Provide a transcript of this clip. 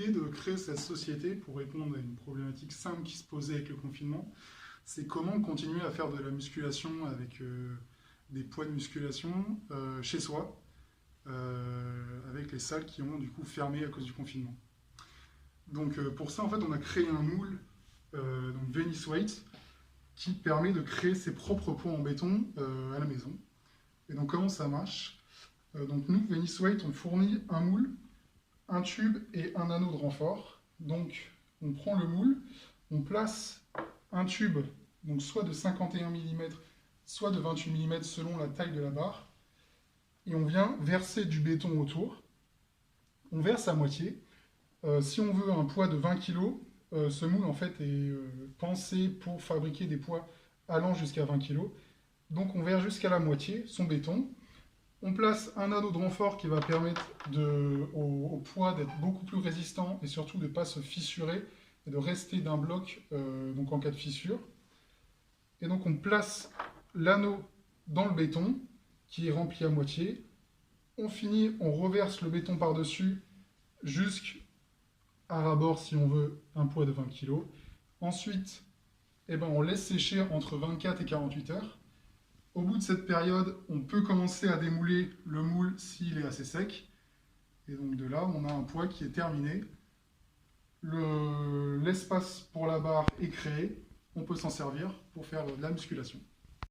l'idée de créer cette société pour répondre à une problématique simple qui se posait avec le confinement, c'est comment continuer à faire de la musculation avec des poids de musculation chez soi, avec les salles qui ont du coup fermé à cause du confinement. Donc pour ça, en fait, on a créé un moule, donc Venice Weight, qui permet de créer ses propres poids en béton à la maison. Et donc comment ça marche? Donc nous, Venice Weight, on fournit un moule, un tube et un anneau de renfort. Donc on prend le moule, on place un tube, donc soit de 51 mm, soit de 28 mm selon la taille de la barre, et on vient verser du béton autour. On verse à moitié. Si on veut un poids de 20 kg, ce moule en fait est pensé pour fabriquer des poids allant jusqu'à 20 kg. Donc on verse jusqu'à la moitié son béton. On place un anneau de renfort qui va permettre au poids d'être beaucoup plus résistant et surtout de ne pas se fissurer et de rester d'un bloc donc en cas de fissure. Et donc on place l'anneau dans le béton qui est rempli à moitié. On finit, on reverse le béton par-dessus jusqu'à ras-bord si on veut un poids de 20 kg. Ensuite, on laisse sécher entre 24 et 48 heures. Au bout de cette période, on peut commencer à démouler le moule s'il est assez sec. Et donc de là, on a un poids qui est terminé. L'espace pour la barre est créé. On peut s'en servir pour faire de la musculation.